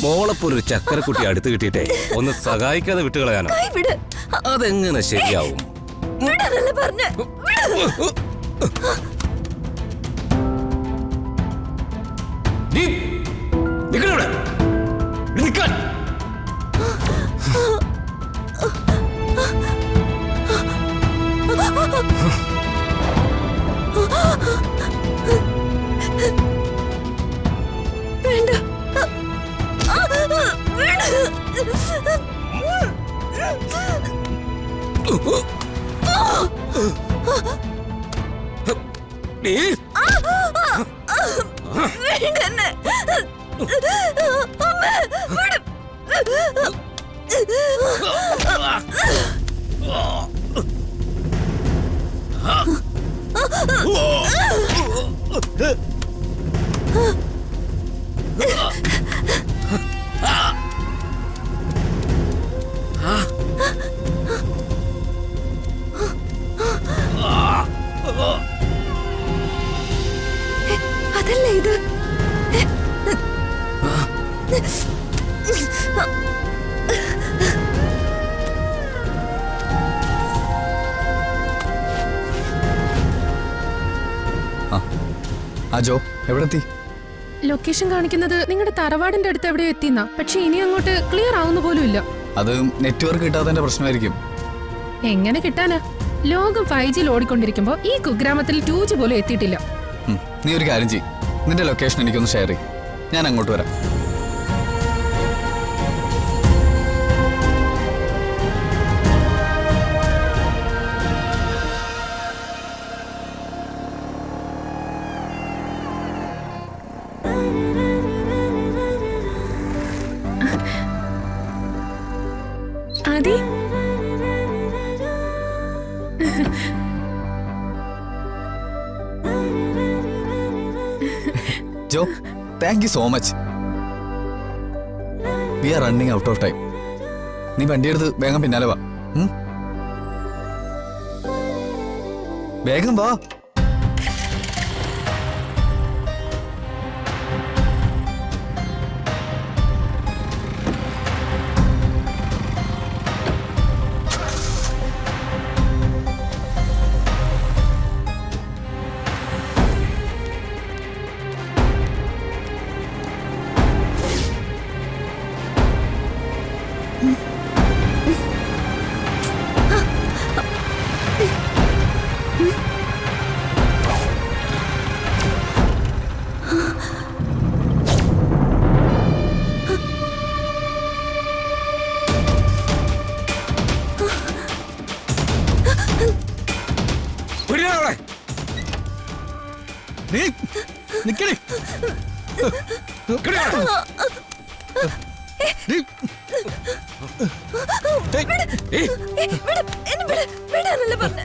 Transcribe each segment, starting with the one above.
മോളപ്പൊരു ചക്കരക്കുട്ടി അടുത്ത് കിട്ടിയിട്ടേ ഒന്ന് സഹായിക്കാതെ വിട്ടുകളയാനോ? അതെങ്ങനെ ശരിയാവും? അതല്ലേ ഇത്? ജോ എവിടെത്തി? ലൊക്കേഷൻ കാണിക്കുന്നത് നിങ്ങളുടെ തറവാടിന്റെ അടുത്ത് എവിടെയോ എത്തിന്നാ. പക്ഷെ ഇനി അങ്ങോട്ട് ക്ലിയർ ആവുന്ന പോലും ഇല്ല. അത് നെറ്റ്വർക്ക് കിട്ടാത്തതിന്റെ പ്രശ്നമായിരിക്കും. എങ്ങനെ കിട്ടാനാ? ലോകം 5G ഓടിക്കൊണ്ടിരിക്കുമ്പോ ഈ കുഗ്രാമത്തിൽ 2G പോലും എത്തിയിട്ടില്ല. നീ ഒരു കാര്യം ചെയ്യ്, നിന്റെ ലൊക്കേഷൻ എനിക്കൊന്ന് ഷെയർ ചെയ്യ്, ഞാൻ അങ്ങോട്ട് വരാം. Adi, Jo, thank you so much. We are running out of time. നീ വണ്ടിയെടുത്ത് വേഗം പിന്നാലെ വാ. വേഗം വാ.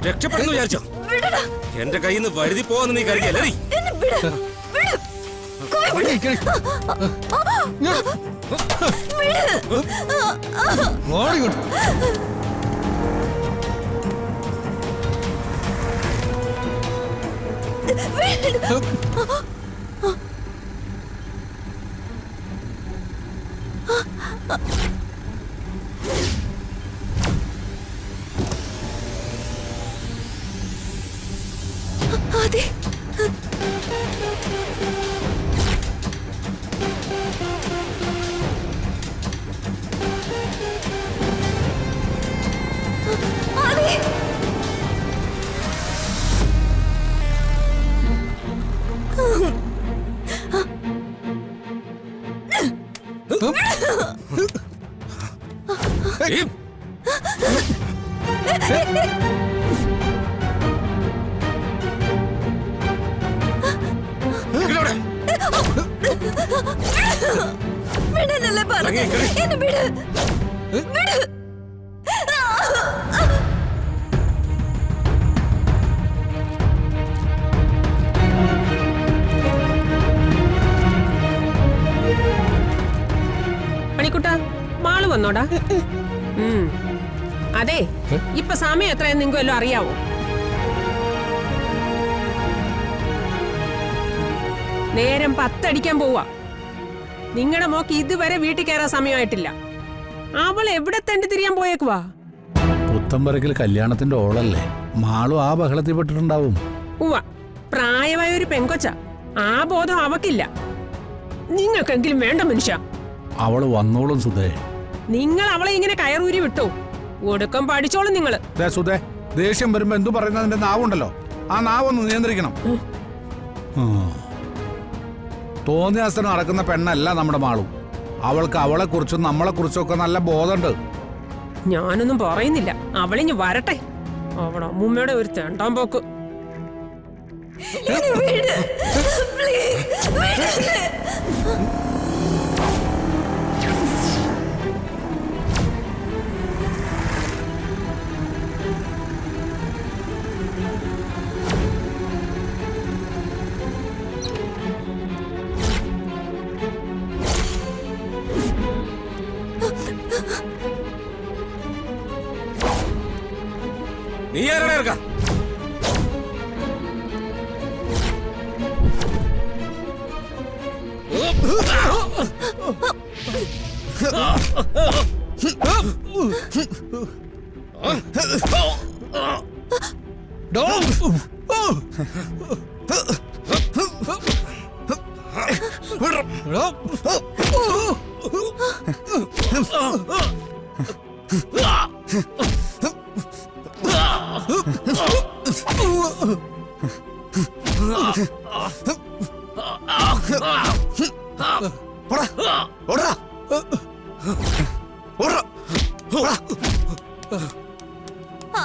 രക്ഷപ്പെടുന്നു വിചാരിച്ചോ? എന്റെ കയ്യിൽ നിന്ന് വഴുതി പോവാന്ന് നീ കരുതിയല്ലേ? ആദി, വിടാനല്ലേ പറഞ്ഞു? എന്നെ വിട്, വിട്. വന്നോടാ. അതെ, ഇപ്പൊ സമയം എത്രയെന്ന് നിങ്ങൾക്ക് വല്ലതും അറിയാവോ? നേരം 10 അടിക്കാൻ പോവാ. നിങ്ങളുടെ മോക്ക് ഇതുവരെ വീട്ടിൽ കയറാൻ സമയമായിട്ടില്ല. അവൾ എവിടെ തന്നെ തിരിയാൻ പോയേക്കുവാ? പുത്തമ്പറക്കിൽ കല്യാണത്തിന്റെ ഓളല്ലേ, മാളും ആ ബഹളത്തിൽ പെട്ടിട്ടുണ്ടാവും. ഉവ്വ, പ്രായമായ ഒരു പെങ്കൊച്ച. ആ ബോധം അവക്കില്ല. നിങ്ങൾക്കെങ്കിലും വേണ്ട മനുഷ്യ. അവള് വന്നോളും സുധേ. നിങ്ങൾ അവളെ ഇങ്ങനെ കയറൂരി വിട്ടു. ഒടുക്കം പഠിച്ചോളും നിങ്ങള്. സുധേ, ദേഷ്യം വരുമ്പോ എന്തു പറയുന്നതിന്റെ നാവുണ്ടല്ലോ, ആ നാവൊന്ന് നിയന്ത്രിക്കണം. തോന്നിയാസനം നടക്കുന്ന പെണ്ണല്ല നമ്മുടെ മാളും. അവൾക്ക് അവളെ കുറിച്ചും നമ്മളെ കുറിച്ചും ഒക്കെ നല്ല ബോധമുണ്ട്. ഞാനൊന്നും പറയുന്നില്ല, അവളിഞ്ഞ് വരട്ടെ. അവളെ അമ്മൂമ്മയുടെ ഒരു തെണ്ടാൻ പോക്ക്. എന്നെ വിട്. പ്ലീസ് വിട്. നീ ആരുടെ ഇറക്ക?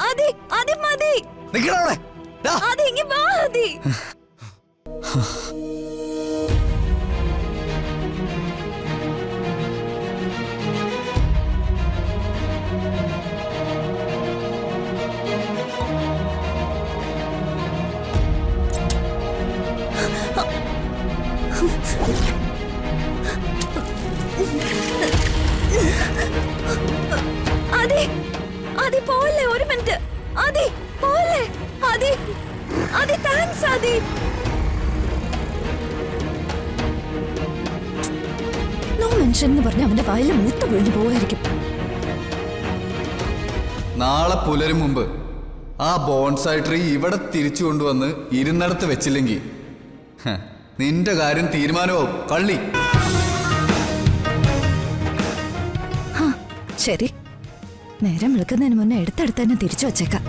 ആദി, ആദി മതി. ആദി ഇങ്ങ് വാ ആദി. ആദി, ആദി പോലെ ഒരു മിനിറ്റ്. ആദി പോലെ. ആദി, ആദി താങ്ക്സ് ആദി. നോ മെൻഷൻ എന്ന് പറഞ്ഞ അവന്റെ വായിൽ മൂത്ത വീണ് പോകായിരിക്കും. നാളെ പുലരും മുമ്പ് ആ ബോൺസായി ട്രീ ഇവിടെ തിരിച്ചു കൊണ്ടുവന്ന് ഇരുന്നിടത്ത് വെച്ചില്ലെങ്കിൽ നിന്റെ കാര്യം തീരുമാനമാവും കള്ളി. ശരി, നേരം വിളിക്കുന്നതിന് മുന്നേ എടുത്തെടുത്ത് തന്നെ തിരിച്ചു വച്ചേക്കാം.